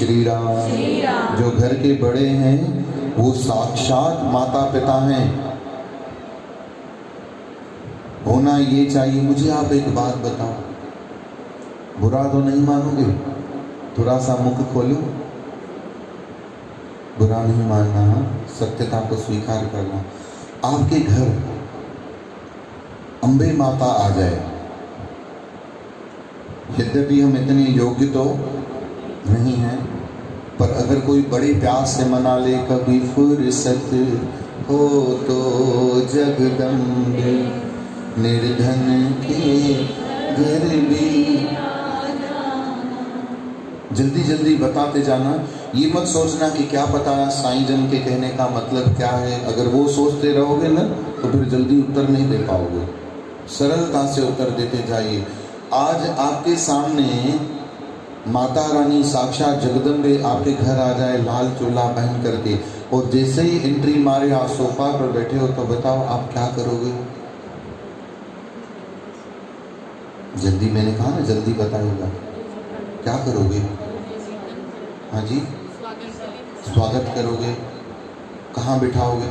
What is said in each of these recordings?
श्री राम। जो घर के बड़े हैं वो साक्षात माता पिता हैं, होना ये चाहिए। मुझे आप एक बात बताओ, बुरा तो नहीं मानोगे? थोड़ा सा मुख खोलो, बुरा नहीं मानना, सत्यता को स्वीकार करना। आपके घर अम्बे माता आ जाए, यद्यपि हम इतने योग्य तो नहीं हैं, पर अगर कोई बड़े प्यास से मना ले, कभी फुर्सत हो तो जगदम्बे निर्धन के घर भी। जल्दी जल्दी बताते जाना, ये मत सोचना कि क्या पता साईं जन के कहने का मतलब क्या है। अगर वो सोचते रहोगे ना तो फिर जल्दी उत्तर नहीं दे पाओगे। सरलता से उत्तर देते जाइए। आज आपके सामने माता रानी साक्षात जगदम्बे आपके घर आ जाए लाल चोला पहन करके, और जैसे ही एंट्री मारे आप सोफा पर बैठे हो, तो बताओ आप क्या करोगे? जल्दी, मैंने कहा ना जल्दी बताइएगा, क्या करोगे? हाँ जी, स्वागत करोगे। कहाँ बिठाओगे?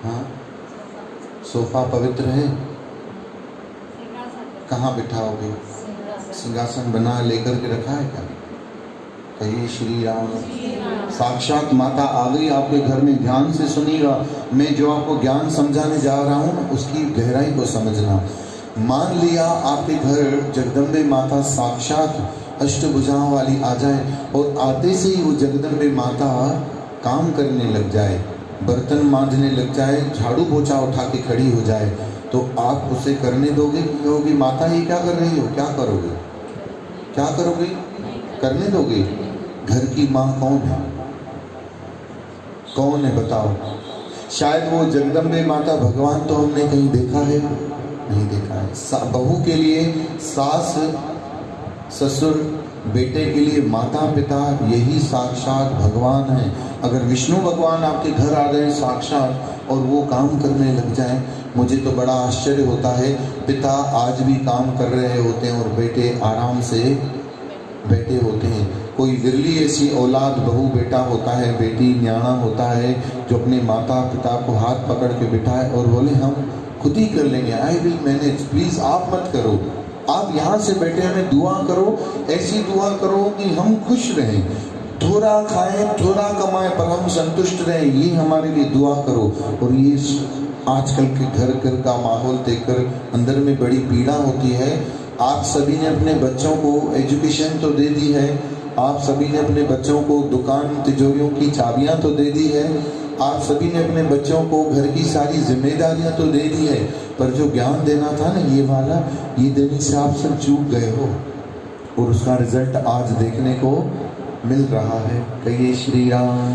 हाँ, सोफा पवित्र है, कहाँ बिठाओगे? सिंहासन बना लेकर के रखा है क्या? कहिए श्री राम। साक्षात माता आ गई आपके घर में। ध्यान से सुनिएगा, मैं जो आपको ज्ञान समझाने जा रहा हूँ उसकी गहराई को समझना। मान लिया आपके घर जगदम्बे माता साक्षात अष्टभुजाओं वाली आ जाए, और आते से ही वो जगदम्बे माता काम करने लग जाए, बर्तन मांजने लग जाए, झाड़ू पोछा उठा के खड़ी हो जाए, तो आप उसे करने दोगे? कहोगे माता ये क्या कर रही हो? क्या करोगे? क्या करोगे? करने दोगे? घर की माँ कौन है? कौन है बताओ? शायद वो जगदम्बे माता भगवान तो हमने कहीं देखा है? नहीं देखा है। बहू के लिए सास, ससुर, बेटे के लिए माता पिता, यही साक्षात भगवान है। अगर विष्णु भगवान आपके घर आ गए साक्षात और वो काम करने लग जाए, मुझे तो बड़ा आश्चर्य होता है। पिता आज भी काम कर रहे होते हैं और बेटे आराम से बैठे होते हैं। कोई विरली ऐसी औलाद, बहू बेटा होता है, बेटी न्याणा होता है, जो अपने माता पिता को हाथ पकड़ के बिठाए और बोले हम खुद ही कर लेंगे, आई विल मैनेज, प्लीज आप मत करो, आप यहाँ से बैठे हमें दुआ करो, ऐसी दुआ करो कि हम खुश रहें, थोड़ा खाएं थोड़ा कमाएं पर हम संतुष्ट रहें, ये हमारे लिए दुआ करो। और ये आजकल के घर घर का माहौल देखकर अंदर में बड़ी पीड़ा होती है। आप सभी ने अपने बच्चों को एजुकेशन तो दे दी है, आप सभी ने अपने बच्चों को दुकान तिजोरियों की चाबियां तो दे दी है, आप सभी ने अपने बच्चों को घर की सारी जिम्मेदारियां तो दे दी है, पर जो ज्ञान देना था ना ये वाला, ये देने से आप सब चूक गए हो, और उसका रिजल्ट आज देखने को मिल रहा है। कहिए श्री राम,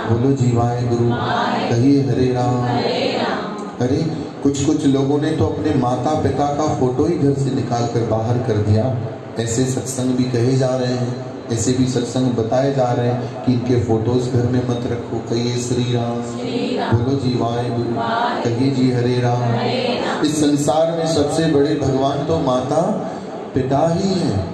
बोलो जीवाए गुरु, कहिए हरे राम। अरे कुछ लोगों ने तो अपने माता पिता का फोटो ही घर से निकाल कर बाहर कर दिया। ऐसे सत्संग भी कहे जा रहे हैं, ऐसे भी सत्संग बताए जा रहे हैं कि इनके फोटोज घर में मत रखो। कहिए श्री राम, बोलो जीवाए गुरु, कहिए जी हरे राम। इस संसार में सबसे बड़े भगवान तो माता पिता ही हैं।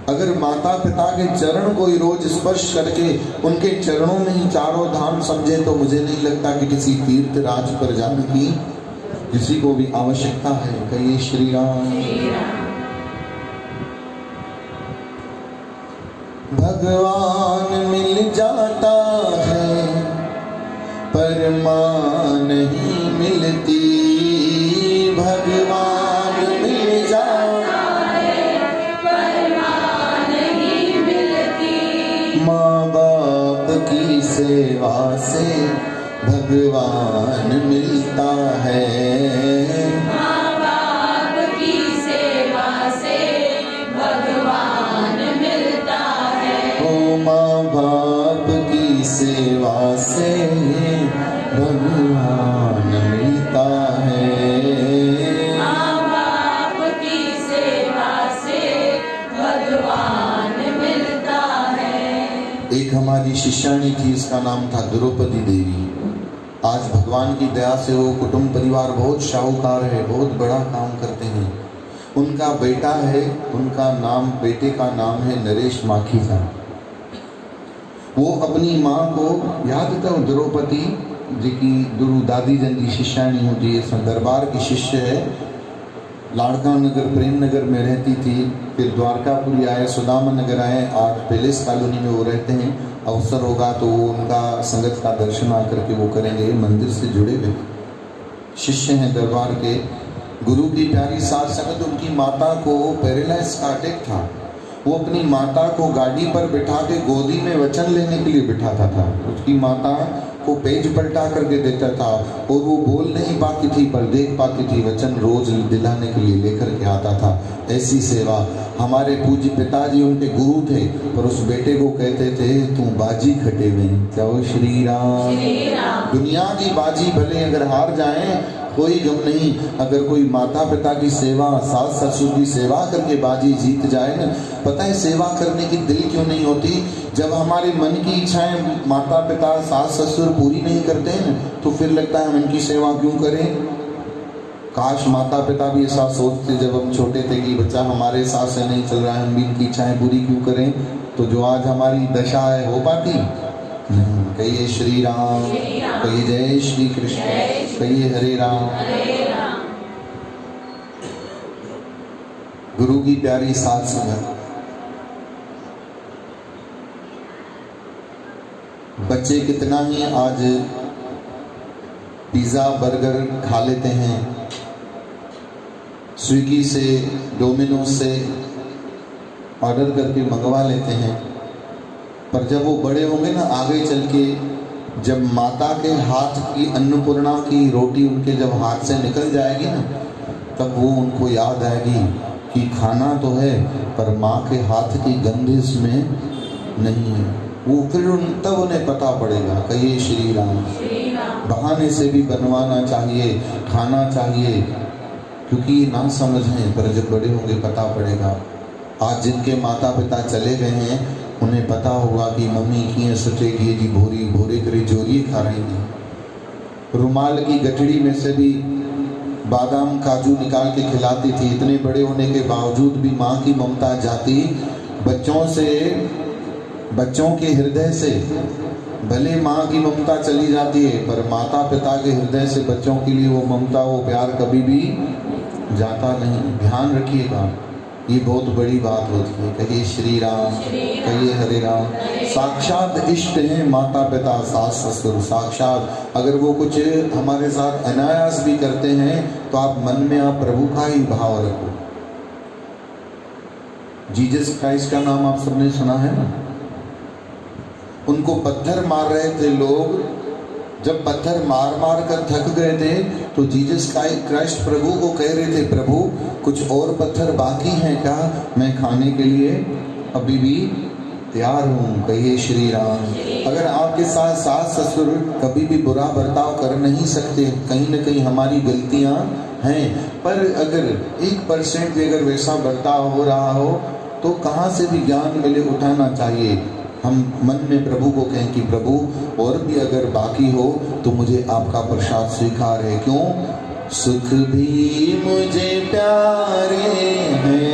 अगर माता पिता के चरण कोई रोज स्पर्श करके उनके चरणों में ही चारों धाम समझे, तो मुझे नहीं लगता कि किसी तीर्थ राज पर जाने की किसी को भी आवश्यकता है। कहिए श्री राम। भगवान मिल जाता है पर मां नहीं मिलती, भगवान मिल जाता है पर मां नहीं मिलती, माँ बाप की सेवा से भगवान मिलता है, माँ बाप की सेवा से भगवान मिलता है, ओ माँ बाप की सेवा से भगवान मिलता है, माँ बाप की सेवा से भगवान मिलता है। एक हमारी शिष्याणी थी, इसका नाम था द्रौपदी देवी। आज भगवान की दया से वो कुटुंब परिवार बहुत शाहूकार है, बहुत बड़ा काम करते हैं। उनका जिनका बेटा है उनका नाम, बेटे का नाम है नरेश माखीजा। वो अपनी माँ को याद था, द्रौपदी जी की गुरु दादी जन की शिष्याणी होती है, दरबार की शिष्य है, लाड़का नगर प्रेम नगर में रहती थी, फिर द्वारकापुरी आए, सुदामा नगर आए, आज पैलेस कॉलोनी में वो रहते हैं। अवसर होगा तो वो उनका संगत का दर्शन आकर के वो करेंगे। मंदिर से जुड़े हुए शिष्य हैं दरबार के। गुरु की प्यारी साथ संगत, उनकी माता को पैरालाइज का अटैक था। वो अपनी माता को गाड़ी पर बिठा के गोदी में वचन लेने के लिए बिठाता था। उसकी माता को पेज पलटा करके देता था और वो बोल नहीं पाती थी पर देख पाती थी, वचन रोज दिलाने के लिए लेकर के आता था। ऐसी सेवा हमारे पूज्य पिताजी उनके गुरु थे, पर उस बेटे को कहते थे तू बाजी खटे में जाओ श्री राम। दुनिया की बाजी भले अगर हार जाए कोई गम नहीं, अगर कोई माता पिता की सेवा, सास ससुर की सेवा करके बाजी जीत जाए ना, पता है सेवा करने की दिल क्यों नहीं होती? जब हमारे मन की इच्छाएं माता पिता सास ससुर पूरी नहीं करते हैं तो फिर लगता है हम इनकी सेवा क्यों करें। काश माता पिता भी ऐसा सोचते जब हम छोटे थे कि बच्चा हमारे साथ से नहीं चल रहा है, हम भी इनकी इच्छाएं पूरी क्यों करें। तो जो आज हमारी दशा है हो पाती? कहिए श्री राम, कहिए जय श्री कृष्ण, कहिए हरे राम। गुरु की प्यारी साथ संगत, बच्चे कितना ही आज पिज्जा बर्गर खा लेते हैं, स्विगी से डोमिनोज से ऑर्डर करके मंगवा लेते हैं, पर जब वो बड़े होंगे ना आगे चल के, जब माता के हाथ की अन्नपूर्णा की रोटी उनके जब हाथ से निकल जाएगी ना, तब वो उनको याद आएगी कि खाना तो है पर माँ के हाथ की गंध इसमें नहीं है। वो फिर तब उन्हें पता पड़ेगा। कहिए श्री राम। बहाने से भी बनवाना चाहिए, खाना चाहिए, क्योंकि ये ना समझ हैं, पर जब बड़े होंगे पता पड़ेगा। आज जिनके माता पिता चले गए हैं उन्हें पता होगा कि मम्मी की सटेगी जी भोरी भोरे करे जोरी खा रही थी। रुमाल की गठड़ी में से भी बादाम काजू निकाल के खिलाती थी। इतने बड़े होने के बावजूद भी माँ की ममता जाती बच्चों से, बच्चों के हृदय से। भले माँ की ममता चली जाती है पर माता पिता के हृदय से बच्चों के लिए वो ममता, वो प्यार कभी भी जाता नहीं। ध्यान रखिएगा, ये बहुत बड़ी बात होती है। कहिए श्री राम, कहिए हरे राम। साक्षात इष्ट हैं माता पिता सास ससुर, साक्षात। अगर वो कुछ हमारे साथ अनायास भी करते हैं तो आप मन में आप प्रभु का ही भाव रखो। जीसस क्राइस्ट का नाम आप सबने सुना है ना? उनको पत्थर मार रहे थे लोग, जब पत्थर मार मार कर थक गए थे तो जीसस क्राइस्ट प्रभु को कह रहे थे, प्रभु कुछ और पत्थर बाकी हैं क्या? मैं खाने के लिए अभी भी तैयार हूँ। कहिए श्री राम। अगर आपके साथ सास ससुर कभी भी बुरा बर्ताव कर नहीं सकते, कहीं न कहीं हमारी गलतियाँ हैं, पर अगर 1% भी अगर वैसा बर्ताव हो रहा हो तो कहाँ से भी ज्ञान मिले, उठाना चाहिए। हम मन में प्रभु को कहें कि प्रभु और भी अगर बाकी हो तो मुझे आपका प्रसाद स्वीकार है। क्यों? सुख भी मुझे प्यारे हैं,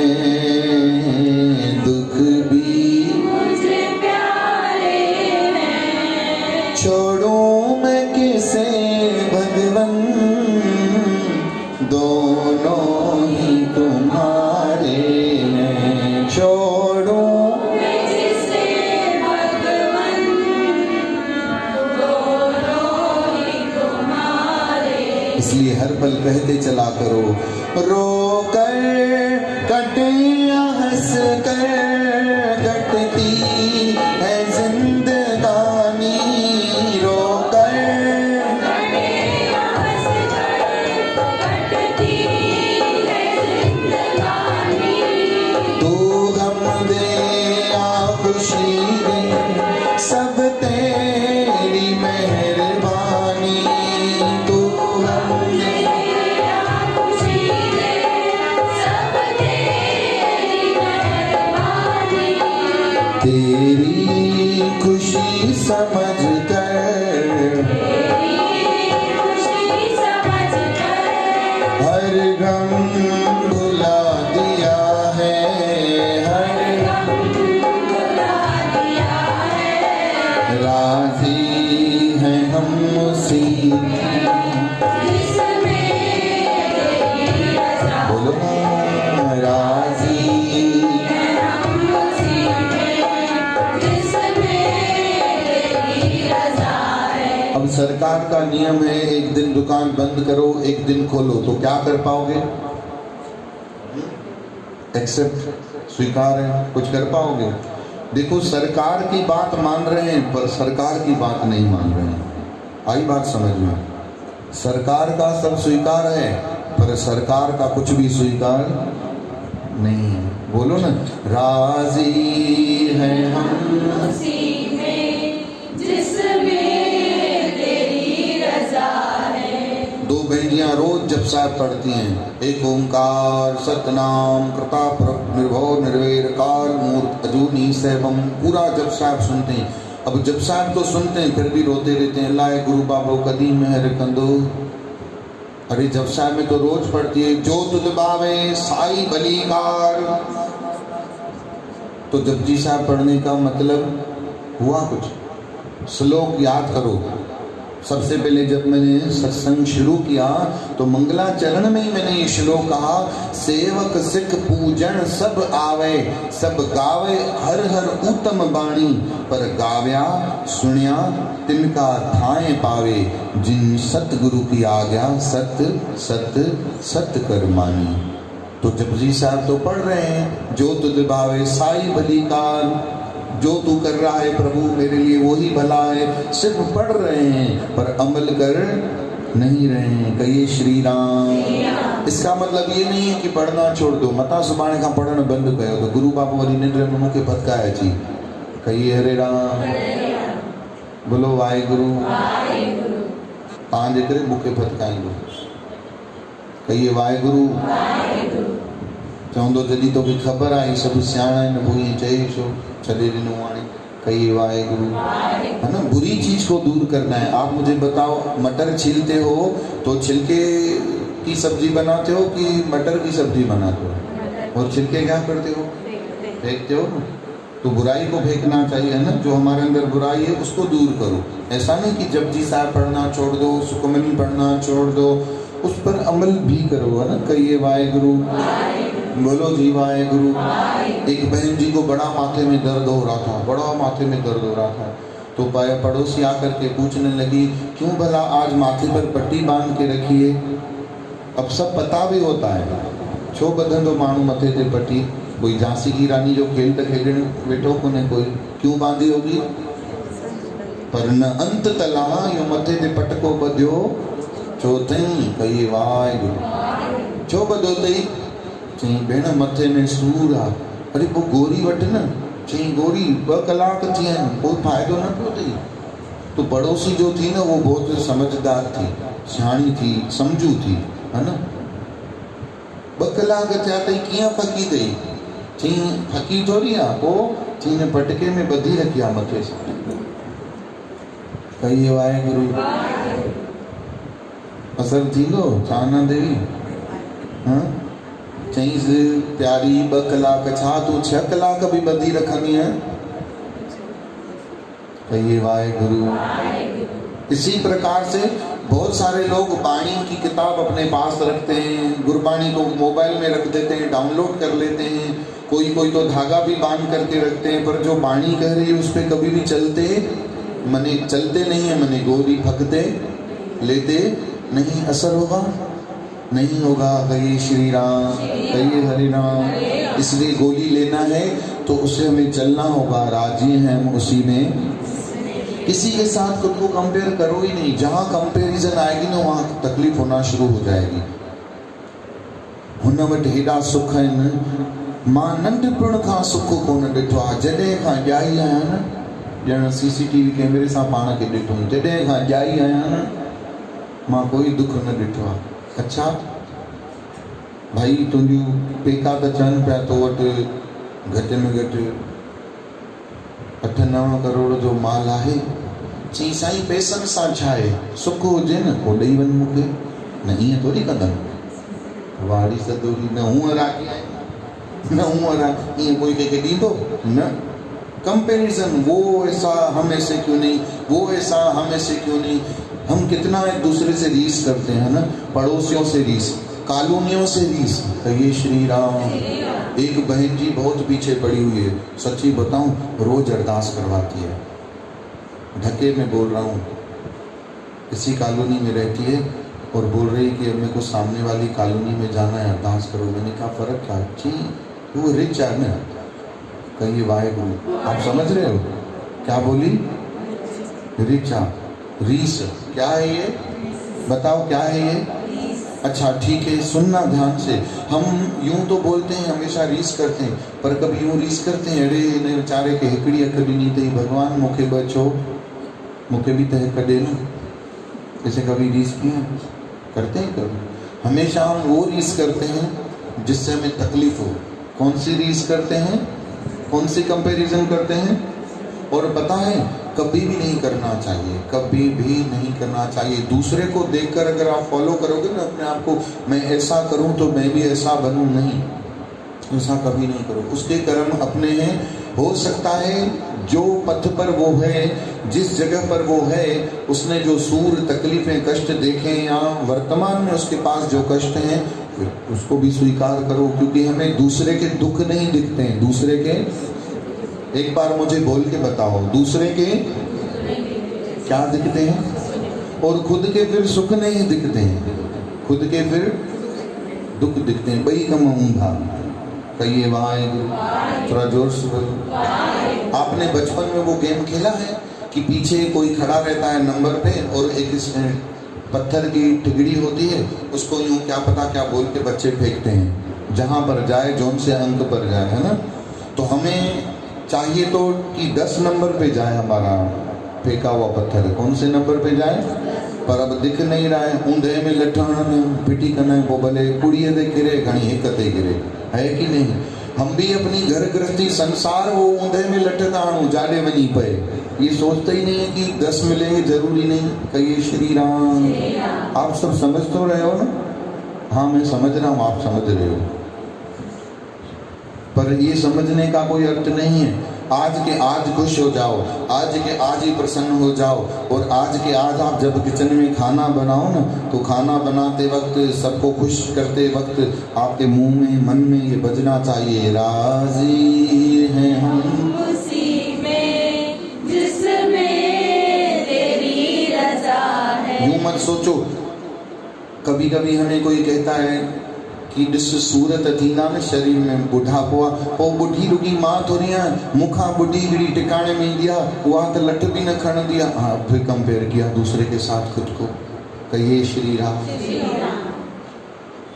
दुख भी मुझे प्यारे हैं, छोड़ूं मैं किसे भगवन, दोनों ही तुम्हारे हैं। छोड़ूं इसलिए हर पल कहते चला करो, रो कर कटे या हंस कर कटती है जिंदगानी, रो कर कटे या हंस कर कटती है जिंदगानी, तू गम दे या खुशी दे सब तेरी मेहरबानी, तेरी खुशी समझ कर, हर गम भुला दिया। सरकार का नियम है एक दिन दुकान बंद करो एक दिन खोलो, तो क्या कर पाओगे? एक्सेप्ट, स्वीकार है, कुछ कर पाओगे? देखो सरकार की बात मान रहे हैं पर सरकार की बात नहीं मान रहे हैं। आई बात समझ में? सरकार का सब स्वीकार है पर सरकार का कुछ भी स्वीकार नहीं है। बोलो ना, राजी है हम उसी में जिसमें तेरी रजा है। दो बहनियां रोज जप साहब पढ़ती हैं, एक ओंकार सतनाम कृता निर्भव निर्वैर काल मूर्त अजूनी सैवम, पूरा जप साहब सुनते हैं। अब जप साहब तो सुनते हैं फिर भी रोते रहते हैं, लाए गुरु बाबो कदी मेहर कंदो। अरे जप साहब में तो रोज पढ़ती है, जो तुद बावे साई बलिकार। तो जपजी साहब पढ़ने का मतलब हुआ कुछ? श्लोक याद करो। सबसे पहले जब मैंने सत्संग शुरू किया तो मंगलाचरण में ही मैंने ये श्लोक कहा, सेवक सिख पूजन सब आवे, सब गावे हर हर उत्तम बाणी, पर गाव्या सुनिया तिनका थाए पावे, जिन सतगुरु की आज्ञा सत सत सत कर मानी। तो जपजी साहब तो पढ़ रहे हैं, जो तुझ भावे साई भली कार, जो तू कर रहा है प्रभु मेरे लिए वही भला है, सिर्फ पढ़ रहे हैं पर अमल कर नहीं रहे हैं। कहिए श्री राम। इसका मतलब ये नहीं है कि पढ़ना छोड़ दो, मता सुबाने का पढ़ना बंद करो तो गुरु बाबू वरी निंद्र में के फतकाया जी। कहिए हरे राम, बोलो वाहेगुरु, पांच करे मुखे फतकाएंगे। कहिए वाहेगुरु। चवंदो जॾहिं तोखे ख़बर आई सभु सियाणा आहिनि पोइ ईअं चई छो छॾे ॾिनो हाणे। कहिए वाहेगुरु। है ना, बुरी चीज को दूर करना है। आप मुझे बताओ, मटर छीलते हो तो छिलके की सब्जी बनाते हो कि मटर की सब्जी बनाते हो? और छिलके क्या करते हो? फेंकते हो ना। तो बुराई को फेंकना चाहिए, है ना। जो हमारे अंदर बुराई है उसको दूर करो। ऐसा नहीं कि जपजी साहब पढ़ना छोड़ दो, सुखमनी पढ़ना छोड़ दो, उस पर अमल भी करो, है ना। कहिए वाहेगुरु, बोलो जी वाहेगुरु। एक बहन जी को बड़ा माथे में दर्द हो रहा था, बड़ा माथे में दर्द हो रहा था। तो पड़ोसी आकर के पूछने लगी, क्यों भला आज माथे पर पट्टी बांध के रखी है? अब सब पता भी होता है, छो बधंदो माण्हू मथे ते पट्टी? कोई झांसी की रानी जो खेल त खेलण वेठो कोन्हे कोई, क्यों बांधी होगी? पर न अंत तला यो मथे ते पटको बधियो छो अथई? कहिए वाहेगुरु। छो बधो अथई? चई भेण मथे में सूर आहे। अरे पोइ गोरी वठ न। चई गोरी 2 कलाक थी आहिनि, कोई फ़ाइदो न पियो अथई। तो पड़ोसी जो थी न वो बहुत समझदार थी, सियाणी थी, सम्झू थी, है न। 2 कलाक थिया अथई, कीअं फकी अथई? चई फकी थोरी आहे, पोइ चई न पटके में ॿधी रखी आहे मथे सां। कहिए वाहेगुरु। असर थींदो चाना देवी? हाँ, चईंसि प्यारी 2 कलाक छा तूं 6 कलाक भी ॿधी रखंदी है? कहिए वाहेगुरु। इसी प्रकार से बहुत सारे लोग बाणी की किताब अपने पास रखते हैं, गुरबाणी को मोबाइल में रख देते हैं, डाउनलोड कर लेते हैं। कोई कोई तो धागा भी बांध करके रखते हैं, पर जो बाणी कह रही है उस पर कभी भी चलते नहीं है, मने गोरी फकते लेते नहीं। असर होगा? नहीं होगा। कहिए श्री राम, कहिए हरि राम। इसलिए गोली लेना है तो उसे हमें चलना होगा, राजी हैं हम उसी में। किसी के साथ खुद को कंपेयर करो ही नहीं। जहाँ कंपेरिजन आएगी ना वहाँ तकलीफ होना शुरू हो जाएगी। हुन वटि हेॾा सुख आहिनि, मां नंढपण खां सुख कोन ॾिठो आहे। जॾहिं खां ॼाई आहियां न, ॼण CCTV कैमरे सां पाण खे ॾिठो, जॾहिं खां ॼाई आहियां न मां कोई दुख न ॾिठो आहे। अच्छा भाई, तुंहिंजूं पेका त चवनि पिया तो वटि घटि में घटि 8-9 करोड़ जो माल आहे। चई साईं पैसनि सां छा आहे, सुख हुजे न पोइ ॾेई वञ मूंखे। न ईअं थोरी कंदमि, वाड़ी सदोरी न हूअं राखी आहे, न हूअं राखी, ईअं कोई कंहिंखे ॾींदो न। कंपेरिजन, वो ऐसा हम ऐसे क्यों नहीं, वो ऐसा हम ऐसे क्यों नहीं। हम कितना एक दूसरे से रीस करते हैं ना, पड़ोसियों से रीस, कॉलोनियों से रीस। कहिए श्री राम। एक बहन जी बहुत पीछे पड़ी हुई है, सच्ची बताऊं रोज अरदास करवाती है। ढके में बोल रहा हूँ, किसी कॉलोनी में रहती है और बोल रही कि अब मेरे को सामने वाली कॉलोनी में जाना है, अरदास करो। मैंने कहा फ़र्क क्या? जी वो रिच है ना। कहिए वाहेगुरु। आप समझ रहे हो क्या बोली? रिचा रीस क्या है ये? बताओ क्या है ये? अच्छा ठीक है, सुनना ध्यान से। हम यूं तो बोलते हैं, हमेशा रीस करते हैं, पर कभी यूं रीस करते हैं, अरे ने बेचारे के हिकड़ी अख ॾिनी अथई भगवान, मूंखे बचो, मूंखे भी तो हिक ॾे न। इसे कभी रीस किया करते हैं? कभी हमेशा हम वो रीस करते हैं जिससे हमें तकलीफ हो। कौन सी रीस करते हैं? कौन सी कंपैरिजन करते हैं? और पता है कभी भी नहीं करना चाहिए, कभी भी नहीं करना चाहिए। दूसरे को देखकर अगर आप फॉलो करोगे ना अपने आप को, मैं ऐसा करूं तो मैं भी ऐसा बनूं, नहीं, ऐसा कभी नहीं करो। उसके कर्म अपने हैं। हो सकता है जो पथ पर वो है, जिस जगह पर वो है, उसने जो सूर तकलीफें कष्ट देखे या वर्तमान में उसके पास जो कष्ट हैं, उसको भी स्वीकार करो, क्योंकि हमें दूसरे के दुख नहीं दिखते हैं। दूसरे के, एक बार मुझे बोल के बताओ, दूसरे के क्या दिखते हैं? और खुद के फिर सुख नहीं दिखते हैं, खुद के फिर दुख दिखते हैं। बई कम ऊंधा। कहिए वाहेगुरु। थोड़ा जोर से बोलो। आपने बचपन में वो गेम खेला है कि पीछे कोई खड़ा रहता है नंबर पे और एक पत्थर की टिकड़ी होती है, उसको यूं क्या पता क्या बोल के बच्चे फेंकते हैं, जहां पर जाए जौन से अंक पर जाए, है ना? तो हमें चाहिए तो कि 10 नंबर पे जाए हमारा फेंका हुआ पत्थर, कौन से नंबर पे जाए? पर अब दिख नहीं रहा है। ऊंधे में लठण पिटी कना वो भले कुड़िए दे गिरे घणी हिकते गिरे, है कि नहीं? हम भी अपनी घर गृहस्थी संसार वो ऊंधे में लटता आणू जाडे वनी पे, ये सोचते ही नहीं है कि 10 मिलेंगे, जरूरी नहीं। कहिए श्री राम। आप सब समझ तो रहे हो ना? हाँ मैं समझ रहा हूँ, आप समझ रहे हो, पर ये समझने का कोई अर्थ नहीं है। आज के आज खुश हो जाओ, आज के आज ही प्रसन्न हो जाओ। और आज के आज आप जब किचन में खाना बनाओ ना, तो खाना बनाते वक्त, सबको खुश करते वक्त आपके मुंह में, मन में ये बजना चाहिए, राजी हैं हम उसी में जिसमें तेरी रजा है। यूं मत सोचो। कभी कभी हमें कोई कहता है कि जिस सूरत थी ना में शरीर में बुढ़ापो वो बुढ़ी रुगी मां थोड़ी है, मुखा बुढ़ी गिरी टिकाने में दिया, वहां तो लठ भी न खण दिया। हाँ, फिर कंपेयर किया दूसरे के साथ खुद को। कहिए श्री राम।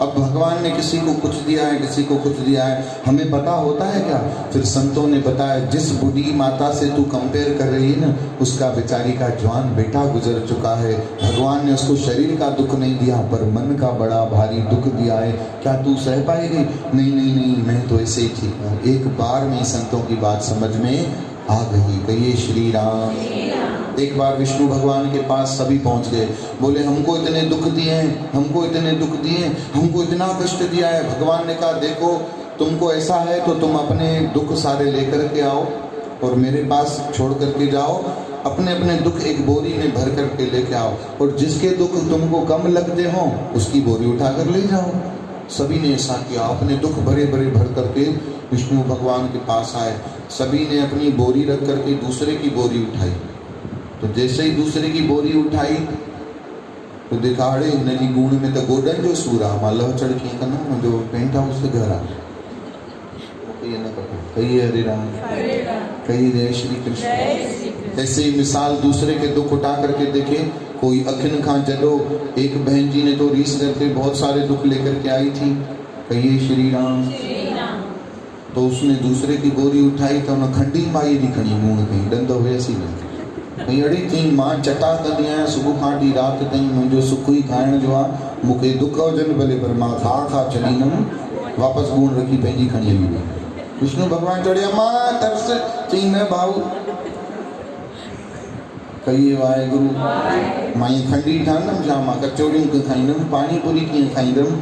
अब भगवान ने किसी को कुछ दिया है, किसी को कुछ दिया है, हमें पता होता है क्या? फिर संतों ने बताया, जिस बूढ़ी माता से तू कंपेयर कर रही है ना, उसका बेचारी का जवान बेटा गुजर चुका है। भगवान ने उसको शरीर का दुख नहीं दिया, पर मन का बड़ा भारी दुख दिया है। क्या तू सह पाएगी? नहीं नहीं नहीं, मैं तो ऐसे ही ठीक हूँ। एक बार में संतों की बात समझ में आ गई। कहिए श्री राम। एक बार विष्णु भगवान के पास सभी पहुंच गए, बोले हमको इतने दुख दिए हैं, हमको इतने दुख दिए, हमको इतना कष्ट दिया है। भगवान ने कहा देखो, तुमको ऐसा है तो तुम अपने दुख सारे लेकर के आओ और मेरे पास छोड़ करके जाओ। अपने अपने दुख एक बोरी में भर करके लेके आओ, और जिसके दुख तुमको कम लगते हो उसकी बोरी उठा कर ले जाओ। सभी ने ऐसा किया, अपने दुख भरे भरे भर करके विष्णु भगवान के पास आए। सभी ने अपनी बोरी रख करके दूसरे की बोरी उठाई। तो जैसे ही दूसरे की बोरी उठाई तो देखा, अरे नली गुण में तो गोडन जो सूरा मालव चढ़की करना जो पेंट हाउस से घर आ। कहिए हरे राम, कहिए जय श्री कृष्ण। ऐसे ही मिसाल दूसरे के दुख उठा करके देखे। कोई अखिन खां जडो, एक बहन जी ने तो रीस करके बहुत सारे दुख लेकर के आई थी। कहिए श्री राम। तो उसने दूसरे की बोरी उठाई तो उन्हें खंडी माई दी खड़ी मुंह कहीं डंदो वैसी नहीं अड़ी थी। मां चटा कंदी आहियां सुबुह खां वठी राति ताईं, मुंहिंजो सुख ई खाइण जो आहे। मूंखे दुख हुजनि भले, पर मां खा छॾींदमि। वापसि गुण रखी पंहिंजी खणी हली वई। विष्णु भगवान चढ़िया, मां तरस चई न भाऊ। कहिए वाहेगुरु। मां ईअं खंडी ठहंदमि छा? मां कचौड़ियूं खाईंदमि, पानी पूरी कीअं खाईंदमि?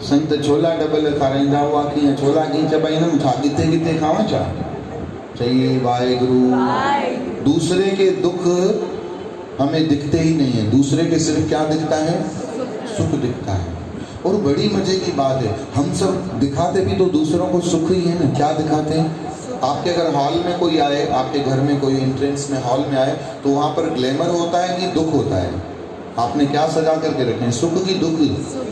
संत छोला डबल खाराईंदा हुआ, कीअं छोला कीअं चबाईंदमि? छा किथे किथे खावां छा? चइए वाहेगुरु। दूसरे के दुख हमें दिखते ही नहीं है, दूसरे के सिर्फ क्या दिखता है? सुख दिखता है। और बड़ी मजे की बात है, हम सब दिखाते भी तो दूसरों को सुख ही है ना। क्या दिखाते हैं? आपके अगर हॉल में कोई आए, आपके घर में कोई एंट्रेंस में हॉल में आए, तो वहां पर ग्लैमर होता है कि दुख होता है? आपने क्या सजा करके रखे हैं? सुख की दुख? सुख।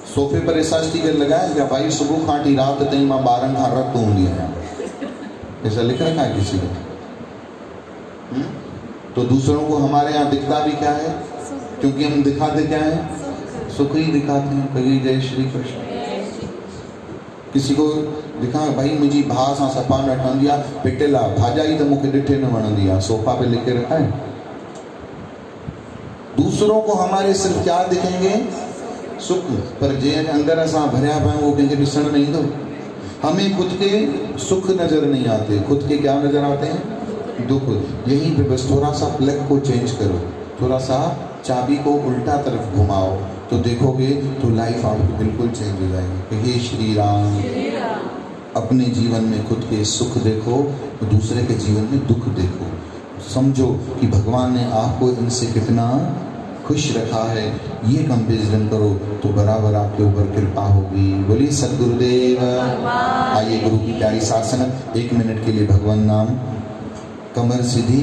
सोफे पर ऐसा स्टिकर लगाया क्या भाई सुबह खाटी रात तई मां 12 खा रत हूंदी है, ऐसा लिख रखा है किसी ने? तो दूसरों को हमारे यहाँ दिखता भी क्या है? क्योंकि हम दिखाते क्या है? सुख ही दिखाते हैं। कही जय श्री कृष्ण। किसी को दिखा भाई मुझी भाउ सां सफ़ा न ठहंदी आहे, पिटियल आहे, भाॼाई त मूंखे ॾिठे न वणंदी आहे, सोफा पे लिख के रखा है। दूसरों को हमारे सिर्फ क्या दिखेंगे? सुख। पर जे अंदर असां भरिया पिया वो कंहिंखे ॾिसण न ईंदो। हमें खुद के सुख नजर नहीं आते, खुद के क्या नजर आते हैं? दुख। यहीं पे बस थोड़ा सा प्लग को चेंज करो, थोड़ा सा चाबी को उल्टा तरफ घुमाओ, तो देखोगे तो लाइफ आपकी बिल्कुल चेंज हो जाएगी। हे श्री राम। अपने जीवन में खुद के सुख देखो, दूसरे के जीवन में दुख देखो। समझो कि भगवान ने आपको इनसे कितना खुश रखा है, ये कंपेरिजन करो तो बराबर आपके ऊपर कृपा होगी। बोलिए सद्गुरुदेव। आइए गुरु की प्यारी शासन 1 मिनट के लिए भगवान नाम, कमर सीधी,